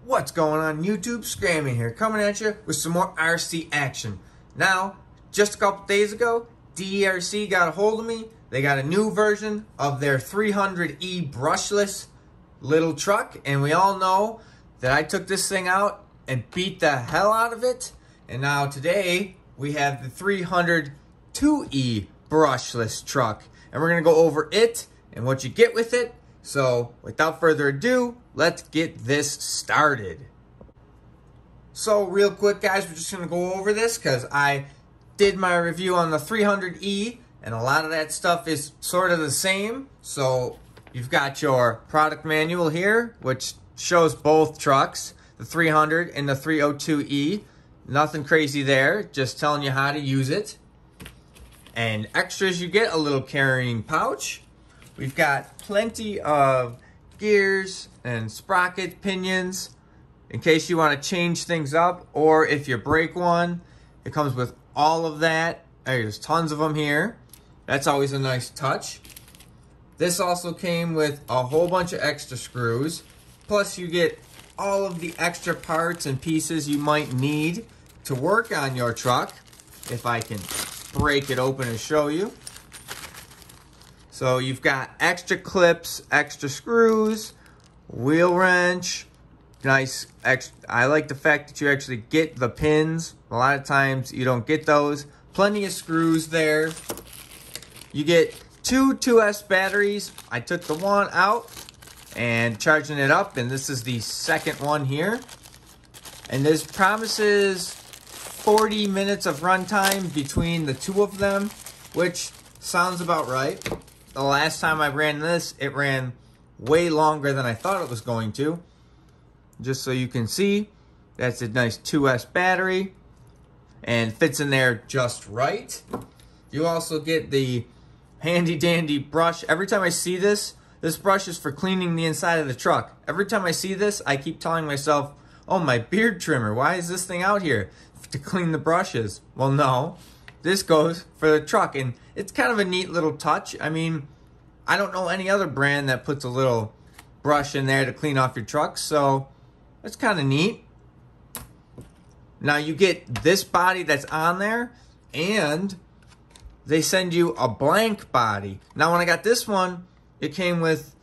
What's going on YouTube? Scrammy here, coming at you with some more RC action. Now, just a couple days ago, DeeRC got a hold of me. They got a new version of their 300E brushless little truck, and we all know that I took this thing out and beat the hell out of it. And now today, we have the 302E brushless truck, and we're gonna go over it and what you get with it. So, without further ado, let's get this started. So, real quick, guys, we're just going to go over this because I did my review on the 300E, and a lot of that stuff is sort of the same. So, you've got your product manual here, which shows both trucks, the 300 and the 302E. Nothing crazy there, just telling you how to use it. And extras, you get a little carrying pouch. We've got plenty of gears and sprocket pinions in case you want to change things up, or if you break one, it comes with all of that. There's tons of them here. That's always a nice touch. This also came with a whole bunch of extra screws, plus you get all of the extra parts and pieces you might need to work on your truck. If I can break it open and show you. So you've got extra clips, extra screws, wheel wrench, nice. I like the fact that you actually get the pins. A lot of times you don't get those. Plenty of screws there. You get two 2S batteries. I took the one out and charging it up, and this is the second one here. And this promises 40 minutes of runtime between the two of them, which sounds about right. The last time I ran this, it ran way longer than I thought it was going to. Just so you can see, that's a nice 2S battery and fits in there just right. You also get the handy dandy brush. Every time I see this, this brush is for cleaning the inside of the truck. Every time I see this, I keep telling myself, oh, my beard trimmer, why is this thing out here? To clean the brushes. Well, no. This goes for the truck, and it's kind of a neat little touch. I mean, I don't know any other brand that puts a little brush in there to clean off your truck, so it's kind of neat. Now you get this body that's on there, and they send you a blank body. Now when I got this one, it came with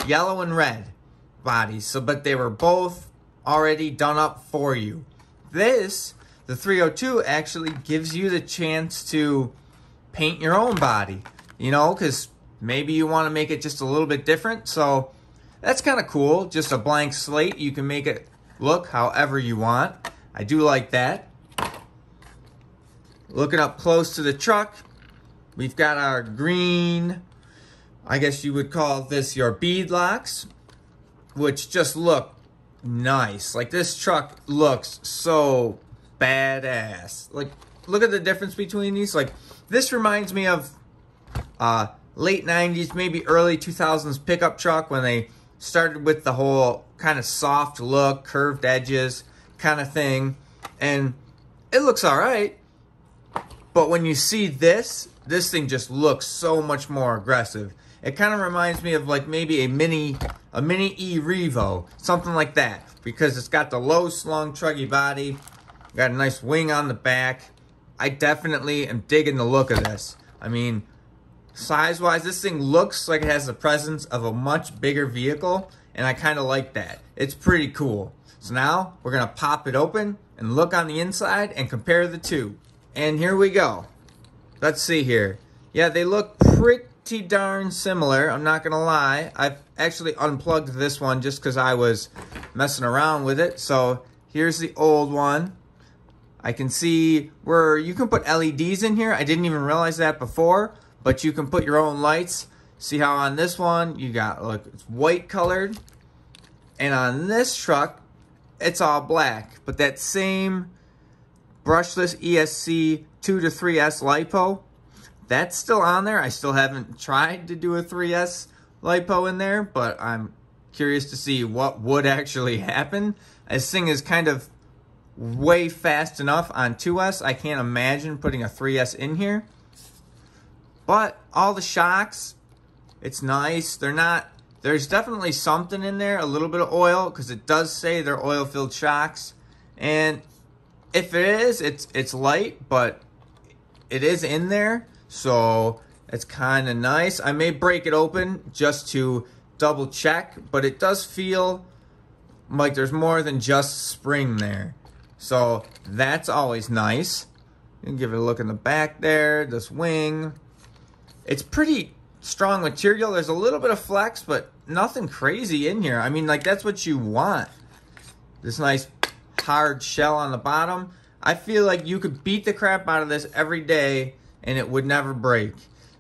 yellow and red bodies, but they were both already done up for you. This, the 302, actually gives you the chance to paint your own body, you know, because maybe you want to make it just a little bit different. So that's kind of cool. Just a blank slate. You can make it look however you want. I do like that. Looking up close to the truck, we've got our green, I guess you would call this your bead locks, which just look nice. Like, this truck looks so badass. Like, look at the difference between these. Like, this reminds me of late 90s, maybe early 2000s pickup truck when they started with the whole kind of soft look, curved edges kind of thing. And it looks all right. But when you see this thing just looks so much more aggressive. It kind of reminds me of like maybe a mini E Revo, something like that, because it's got the low slung truggy body, got a nice wing on the back. I definitely am digging the look of this. I mean, size-wise, this thing looks like it has the presence of a much bigger vehicle, and I kind of like that. It's pretty cool. So now, we're going to pop it open and look on the inside and compare the two. And here we go. Let's see here. Yeah, they look pretty darn similar, I'm not going to lie. I've actually unplugged this one just because I was messing around with it. So, here's the old one. I can see where you can put LEDs in here. I didn't even realize that before, but you can put your own lights. See how on this one, you got, look, it's white colored. And on this truck, it's all black. But that same brushless ESC 2 to 3S LiPo, that's still on there. I still haven't tried to do a 3S LiPo in there, but I'm curious to see what would actually happen. This thing is kind of way fast enough on 2S. I can't imagine putting a 3S in here. But all the shocks, it's nice. They're not there's definitely something in there, a little bit of oil, because it does say they're oil-filled shocks. And if it is, it's light, but it is in there, so it's kind of nice. I may break it open just to double check, but it does feel like there's more than just spring there. So that's always nice. You can give it a look in the back there, this wing. It's pretty strong material. There's a little bit of flex, but nothing crazy in here. I mean, like, that's what you want. This nice hard shell on the bottom. I feel like you could beat the crap out of this every day and it would never break.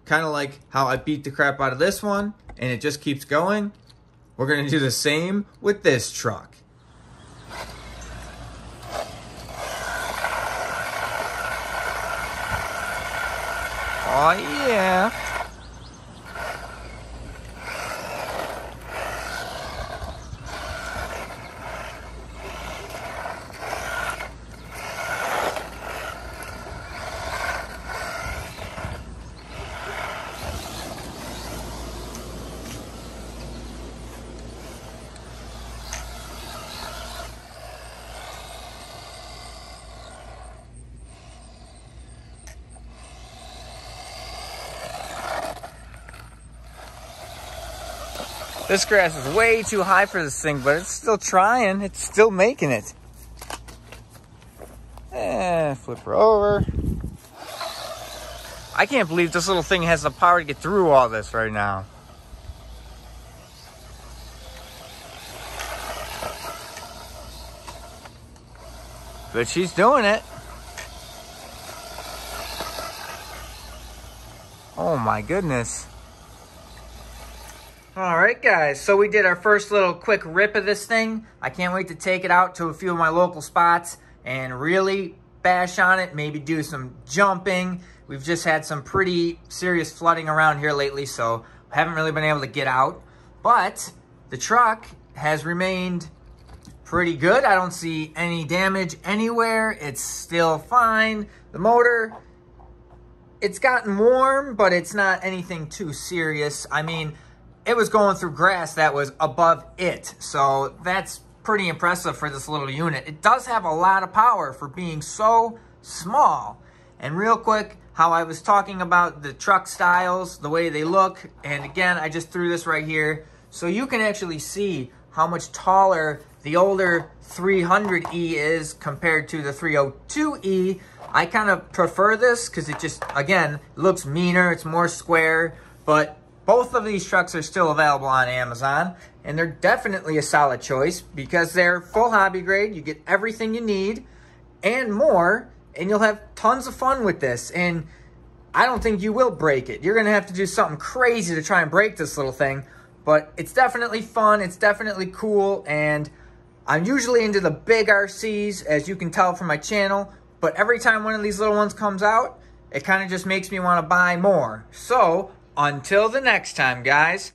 Kind of like how I beat the crap out of this one and it just keeps going. We're going to do the same with this truck. Oh yeah. This grass is way too high for this thing, but it's still trying. It's still making it. Flip her over. I can't believe this little thing has the power to get through all this right now. But she's doing it. Oh my goodness. All right, guys, so we did our first little quick rip of this thing. I can't wait to take it out to a few of my local spots and really bash on it, maybe do some jumping. We've just had some pretty serious flooding around here lately, so I haven't really been able to get out. But the truck has remained pretty good. I don't see any damage anywhere. It's still fine. The motor, it's gotten warm, but it's not anything too serious. I mean, it was going through grass that was above it. So that's pretty impressive for this little unit. It does have a lot of power for being so small. And real quick, how I was talking about the truck styles, the way they look. And again, I just threw this right here. So you can actually see how much taller the older 300E is compared to the 302E. I kind of prefer this because it just, again, looks meaner. It's more square. But both of these trucks are still available on Amazon, and they're definitely a solid choice because they're full hobby grade. You get everything you need and more, and you'll have tons of fun with this. And I don't think you will break it. You're going to have to do something crazy to try and break this little thing, but it's definitely fun. It's definitely cool, and I'm usually into the big RCs, as you can tell from my channel, but every time one of these little ones comes out, it kind of just makes me want to buy more. So until the next time, guys.